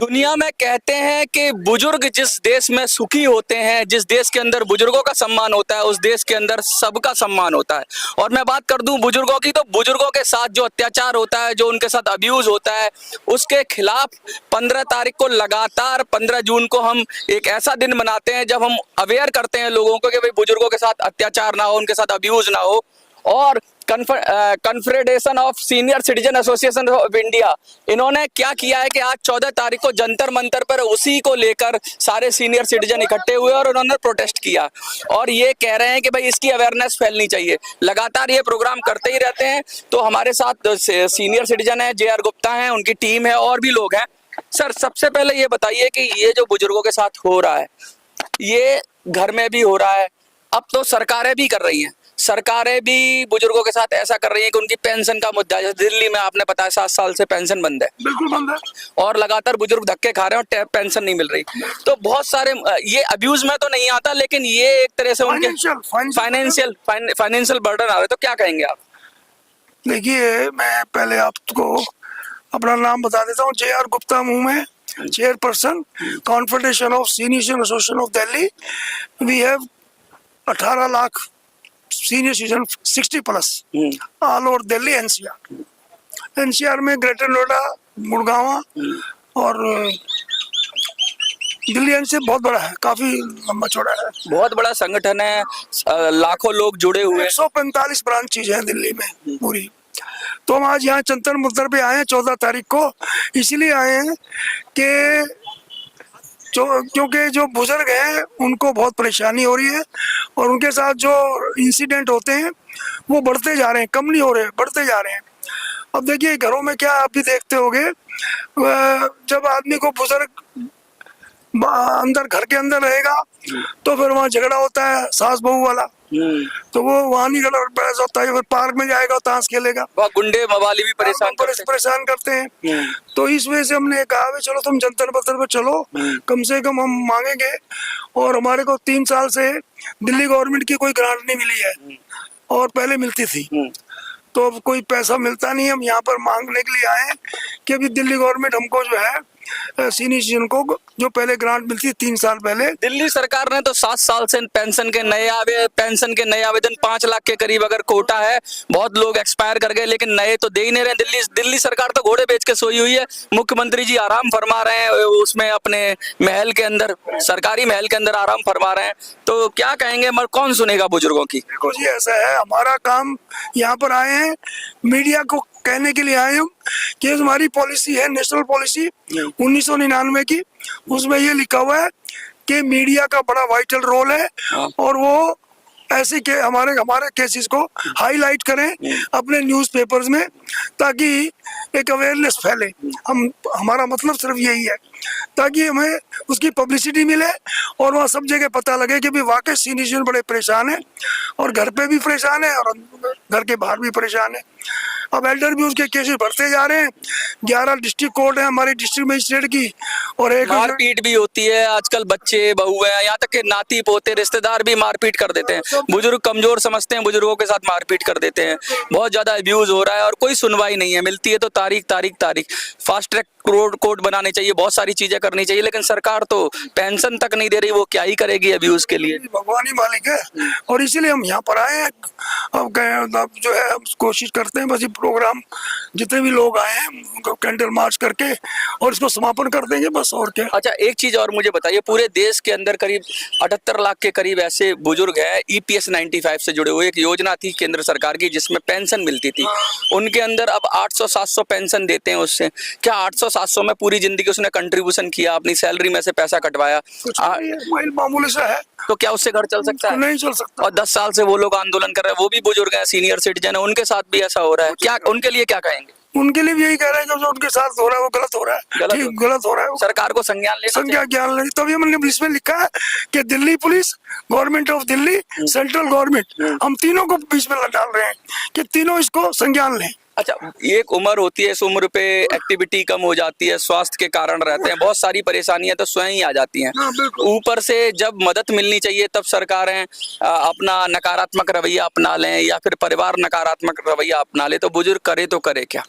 दुनिया में कहते हैं कि बुजुर्ग जिस देश में सुखी होते हैं, जिस देश के अंदर बुजुर्गों का सम्मान होता है, उस देश के अंदर सबका सम्मान होता है। और मैं बात कर दूं बुजुर्गों की, तो बुजुर्गों के साथ जो अत्याचार होता है, जो उनके साथ अब्यूज होता है, उसके खिलाफ 15 तारीख को लगातार 15 जून को हम एक ऐसा दिन मनाते हैं जब हम अवेयर करते हैं लोगों को कि भाई बुजुर्गों के साथ अत्याचार ना हो, उनके साथ अब्यूज ना हो। और confederation of senior citizen association of India, इन्होंने क्या किया है कि आज 14 तारीख को जंतर मंतर पर उसी को लेकर सारे सीनियर सिटीजन इकट्ठे हुए और उन्होंने प्रोटेस्ट किया और ये कह रहे हैं कि भाई इसकी अवेयरनेस फैलनी चाहिए। लगातार ये प्रोग्राम करते ही रहते हैं। तो हमारे साथ सीनियर सिटीजन है, JR गुप्ता हैं, उनकी टीम है और भी लोग हैं। सर, सबसे पहले ये बताइए कि ये जो बुजुर्गों के साथ हो रहा है, ये घर में भी हो रहा है, अब तो सरकारें भी कर रही हैं। सरकारें भी बुजुर्गों के साथ ऐसा कर रही हैं कि उनकी पेंशन का मुद्दा, जैसे दिल्ली में आपने बताया 7 साल से पेंशन बंद है, बिल्कुल बंद है, और लगातार बुजुर्ग धक्के खा रहे हैं और पेंशन नहीं मिल रही। तो बहुत सारे ये अब्यूज में तो नहीं आता, लेकिन ये एक तरह से उनके फाइनेंशियल बर्डन आ रहे। तो क्या कहेंगे आप? देखिए, मैं पहले आपको अपना नाम बता देता हूँ। JR गुप्ता हूँ मैं, chairperson confederation of senior association of Delhi. We have 18 lakh senior citizen 60+ all over Delhi, NCR में ग्रेटर नोएडा, गुड़गांव और दिल्ली NCR बहुत बड़ा है, काफी लंबा चौड़ा है, बहुत बड़ा संगठन है, लाखों लोग जुड़े हुए। 145 ब्रांचेज हैं दिल्ली में पूरी। तो हम आज यहाँ जंतर मंतर पे आए हैं 14 तारीख को, इसलिए आए हैं कि क्योंकि जो बुजुर्ग हैं उनको बहुत परेशानी हो रही है और उनके साथ जो इंसिडेंट होते हैं वो बढ़ते जा रहे हैं, कम नहीं हो रहे, बढ़ते जा रहे हैं। अब देखिए, घरों में क्या आप भी देखते होंगे, जब आदमी को बुजुर्ग अंदर घर के अंदर रहेगा तो फिर वहाँ झगड़ा होता है सास बहू वाला, तो वो वहाँ नहीं बहस होता है, फिर पार्क में जाएगा, ताश खेलेगा, गुंडे मवाली भी परेशान करते हैं। तो इस वजह से हमने कहा भाई चलो तुम जंतर मंतर पे चलो, कम से कम हम मांगेंगे। और हमारे को 3 साल से दिल्ली गवर्नमेंट की कोई ग्रांट नहीं मिली है और पहले मिलती थी, तो अब कोई पैसा मिलता नहीं है। हम यहाँ पर मांगने के लिए आए हैं कि अभी दिल्ली गवर्नमेंट हमको जो है सीनियर सिटीजन को जो पहले ग्रांट मिलती है 3 साल पहले, दिल्ली सरकार ने तो 7 साल से पेंशन के नए आवेदन 5 लाख के करीब अगर कोटा है, बहुत लोग एक्सपायर कर गए, लेकिन नए तो दे ही नहीं रहे। दिल्ली सरकार तो घोड़े बेच के सोई हुई है। मुख्यमंत्री जी आराम फरमा रहे हैं उसमें, अपने महल के अंदर, सरकारी महल के अंदर आराम फरमा रहे हैं। तो क्या कहेंगे, मगर कौन सुनेगा बुजुर्गों की? देखो जी, ऐसा है, हमारा काम यहाँ पर आए हैं मीडिया को कहने के लिए आए हम कि हमारी पॉलिसी है, नेशनल पॉलिसी 1999 की, उसमें ये लिखा हुआ है कि मीडिया का बड़ा वाइटल रोल है और वो ऐसे के हमारे केसेस को हाईलाइट करें अपने न्यूज़पेपर्स में, ताकि एक अवेयरनेस फैले। हमारा मतलब सिर्फ यही है, ताकि हमें उसकी पब्लिसिटी मिले और वहाँ सब जगह पता लगे कि भाई वाकई सीनियर बड़े परेशान है और घर पे भी परेशान है और घर के बाहर भी परेशान है। अब एल्डर भी उसके केसेस बढ़ते जा रहे हैं। 11 डिस्ट्रिक्ट कोर्ट है हमारी डिस्ट्रिक्ट मजिस्ट्रेट की, और एक मारपीट भी होती है आजकल। बच्चे, बहुएं, यहाँ तक कि नाती पोते, रिश्तेदार भी मारपीट कर देते हैं। बुजुर्ग कमजोर समझते हैं, बुजुर्गों के साथ मारपीट कर देते हैं। बहुत ज्यादा अब्यूज हो रहा है और कोई सुनवाई नहीं है। मिलती है तो तारीख। फास्ट ट्रैक कोर्ट बनाने चाहिए, बहुत सारी चीजें करनी चाहिए, लेकिन सरकार तो पेंशन तक नहीं दे रही। वो क्या ही करेगी अब्यूज के लिए? भगवान ही मालिक है और इसीलिए हम यहाँ पर आए हैं। अब जो है कोशिश करते हैं बस ये प्रोग्राम जितने भी लोग आए हैं उनको कैंडल मार्च करके और इसको समापन कर देंगे, बस। और क्या? अच्छा, एक चीज और मुझे बताइए, पूरे देश के अंदर करीब 78 लाख के करीब ऐसे बुजुर्ग हैं EPS 95 से जुड़े हुए। एक योजना थी केंद्र सरकार की जिसमें पेंशन मिलती थी, उनके अंदर अब 800-700 पेंशन देते हैं। उससे क्या 800-700 में पूरी जिंदगी उसने कंट्रीब्यूशन किया, अपनी सैलरी में से पैसा कटवाया, मामूली सा है, तो क्या उससे घर चल सकता है? नहीं चल सकता। और 10 साल से वो लोग आंदोलन कर रहे हैं, वो भी बुजुर्ग हैं, सीनियर सिटीजन है, उनके साथ भी ऐसा हो रहा है। क्या उनके लिए क्या कहेंगे? उनके लिए भी यही कह रहे हैं कि जो उनके साथ हो रहा है वो गलत हो रहा है, ठीक गलत हो रहा है। सरकार को संज्ञान लेना संज्ञा ज्ञान लेनी, तभी हमने इसमें लिखा है कि Delhi police, government of Delhi, central government, हम तीनों को बीच में डाल रहे हैं कि तीनों इसको संज्ञान लें। अच्छा, एक उम्र होती है, इस उम्र पे एक्टिविटी कम हो जाती है, स्वास्थ्य के कारण रहते हैं, बहुत सारी परेशानियां तो स्वयं ही आ जाती हैं। ऊपर से जब मदद मिलनी चाहिए तब सरकारें अपना नकारात्मक रवैया अपना लें या फिर परिवार नकारात्मक रवैया अपना ले, तो बुजुर्ग करे तो करे क्या?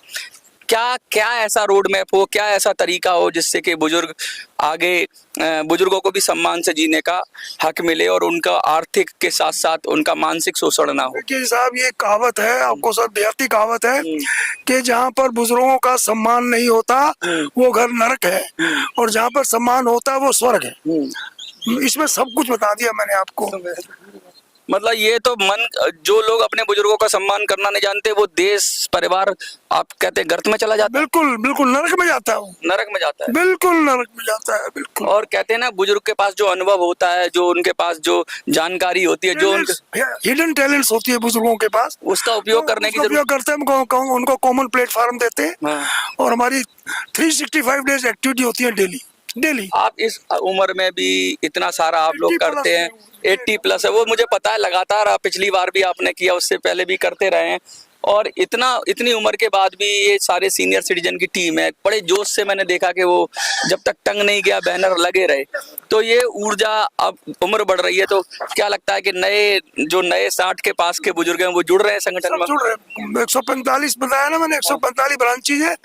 क्या क्या ऐसा रोड मैप हो, क्या ऐसा तरीका हो जिससे कि बुजुर्ग आगे बुजुर्गों को भी सम्मान से जीने का हक मिले और उनका आर्थिक के साथ साथ उनका मानसिक शोषण ना हो? देखिए साहब, ये कहावत है, आपको सब देहाती कहावत है कि जहाँ पर बुजुर्गों का सम्मान नहीं होता वो घर नरक है, और जहाँ पर सम्मान होता है वो स्वर्ग है। इसमें सब कुछ बता दिया मैंने आपको। मतलब ये तो मन, जो लोग अपने बुजुर्गों का सम्मान करना नहीं जानते वो देश परिवार आप कहते हैं गर्त में चला जाता है। बिल्कुल बिल्कुल नरक में जाता है वो, नरक में जाता है, बिल्कुल नरक में जाता है, बिल्कुल। और कहते हैं ना, बुजुर्ग के पास जो अनुभव होता है, जो उनके पास जो जानकारी होती है, जो उनके हिडन टैलेंट्स होती है बुजुर्गों के पास, उसका उपयोग करने की उपयोग करते हैं, उनको कॉमन प्लेटफॉर्म देते हैं। हाँ। और हमारी 365 डेज एक्टिविटी होती है डेली। आप इस उम्र में भी इतना सारा आप लोग करते हैं, 80+ है वो मुझे पता है, लगातार पिछली बार भी आपने किया, उससे पहले भी करते रहे हैं, और इतनी उम्र के बाद भी ये सारे सीनियर सिटीजन की टीम है, बड़े जोश से मैंने देखा कि वो जब तक टंग नहीं गया बैनर लगे रहे। तो ये ऊर्जा, अब उम्र बढ़ रही है तो क्या लगता है कि नए 60 के पास के बुजुर्ग हैं वो जुड़ रहे हैं संगठन में? जुड़ रहे हैं। 145 बताया ना मैंने, 145 ब्रांचेज है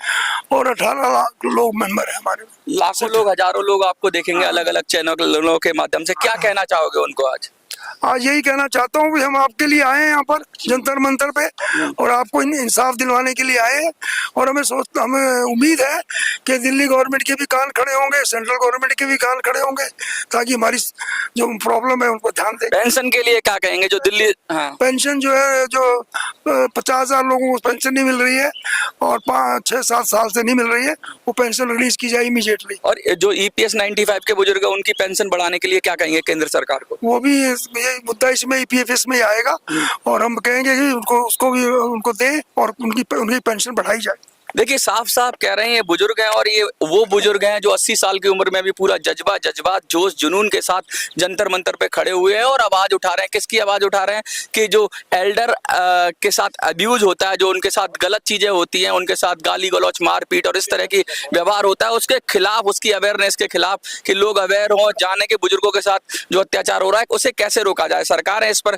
और 18 लाख लोग मेंबर है हमारे। लाखों लोग, हजारों लोग आपको देखेंगे अलग अलग चैनलों के माध्यम से। क्या कहना चाहोगे उनको आज? आज यही कहना चाहता हूँ कि हम आपके लिए आए हैं यहाँ पर जंतर मंतर पे, और आपको इंसाफ दिलवाने के लिए आए हैं। और हमें उम्मीद है कि दिल्ली गवर्नमेंट के भी कान खड़े होंगे, सेंट्रल गवर्नमेंट के भी कान खड़े होंगे, ताकि हमारी जो प्रॉब्लम है उनको ध्यान दें। पेंशन के लिए क्या कहेंगे? जो दिल्ली, हाँ, पेंशन जो है, जो 50,000 लोगों को पेंशन नहीं मिल रही है और 5-6-7 साल से नहीं मिल रही है, वो पेंशन रिलीज की जाए इमीडिएटली। और जो EPS 95 के बुजुर्ग हैं उनकी पेंशन बढ़ाने के लिए क्या कहेंगे केंद्र सरकार को? वो भी ये मुद्दा इसमें EPFS में ही आएगा, और हम कहेंगे कि उसको भी उनको दें और उनकी पेंशन बढ़ाई जाए। देखिए, साफ साफ कह रहे हैं ये बुजुर्ग हैं, और ये वो बुजुर्ग हैं जो 80 साल की उम्र में भी पूरा जज्बात जोश जुनून के साथ जंतर मंतर पे खड़े हुए हैं और आवाज उठा रहे हैं। किसकी आवाज उठा रहे हैं? कि जो एल्डर के साथ अब्यूज होता है, जो उनके साथ गलत चीजें होती हैं, उनके साथ गाली गलौच, मारपीट और इस तरह की व्यवहार होता है, उसके खिलाफ, उसकी अवेयरनेस के खिलाफ, कि लोग अवेयर हों, जाने के बुजुर्गों के साथ जो अत्याचार हो रहा है उसे कैसे रोका जाए। सरकारें इस पर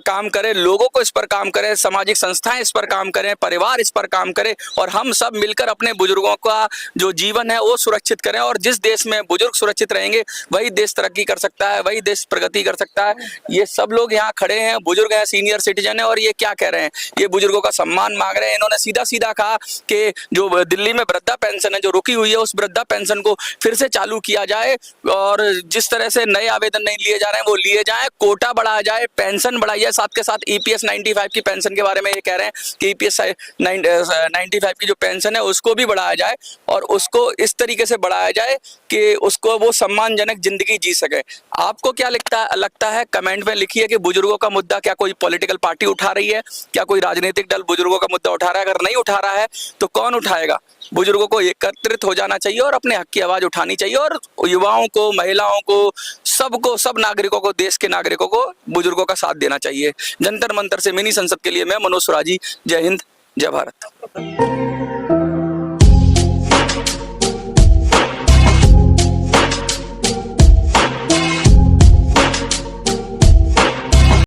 काम करें, लोगों को इस पर काम करें, सामाजिक संस्थाएं इस पर काम करें, परिवार इस पर काम करें, और हम सब मिलकर अपने बुजुर्गों का जो जीवन है वो सुरक्षित करें। और जिस देश में बुजुर्ग सुरक्षित रहेंगे वही देश तरक्की कर सकता है, वही देश प्रगति कर सकता है। ये सब लोग यहाँ खड़े हैं, बुजुर्ग हैं, सीनियर सिटीजन है, और ये क्या कह रहे हैं? ये बुजुर्गों का सम्मान मांग रहे हैं। इन्होंने सीधा सीधा कहा कि जो दिल्ली में वृद्धा पेंशन है जो रुकी हुई है, उस वृद्धा पेंशन को फिर से चालू किया जाए, और जिस तरह से नए आवेदन नहीं लिए जा रहे हैं वो लिए जाए, कोटा बढ़ाया जाए, पेंशन बढ़ाई जाए। साथ के साथ EPS 95 की पेंशन के बारे में ये कह रहे हैं कि EPS 95 की जो पेंशन है उसको भी बढ़ाया जाए, और उसको इस तरीके से बढ़ाया जाए कि उसको वो सम्मानजनक जिंदगी जी सके। आपको क्या लगता है? कमेंट में लिखिए कि बुजुर्गों का मुद्दा क्या कोई पॉलिटिकल पार्टी उठा रही है, क्या कोई राजनीतिक दल बुजुर्गों का मुद्दा उठा रहा है? अगर नहीं उठा रहा है तो कौन उठाएगा? बुजुर्गों को एकत्रित हो जाना चाहिए और अपने हक की आवाज उठानी चाहिए, और युवाओं को, महिलाओं को, सबको, सब नागरिकों को, देश के नागरिकों को बुजुर्गों का साथ देना चाहिए। जंतर मंतर से मिनी संसद के लिए मैं मनोज सुराजी। जय हिंद, जय भारत।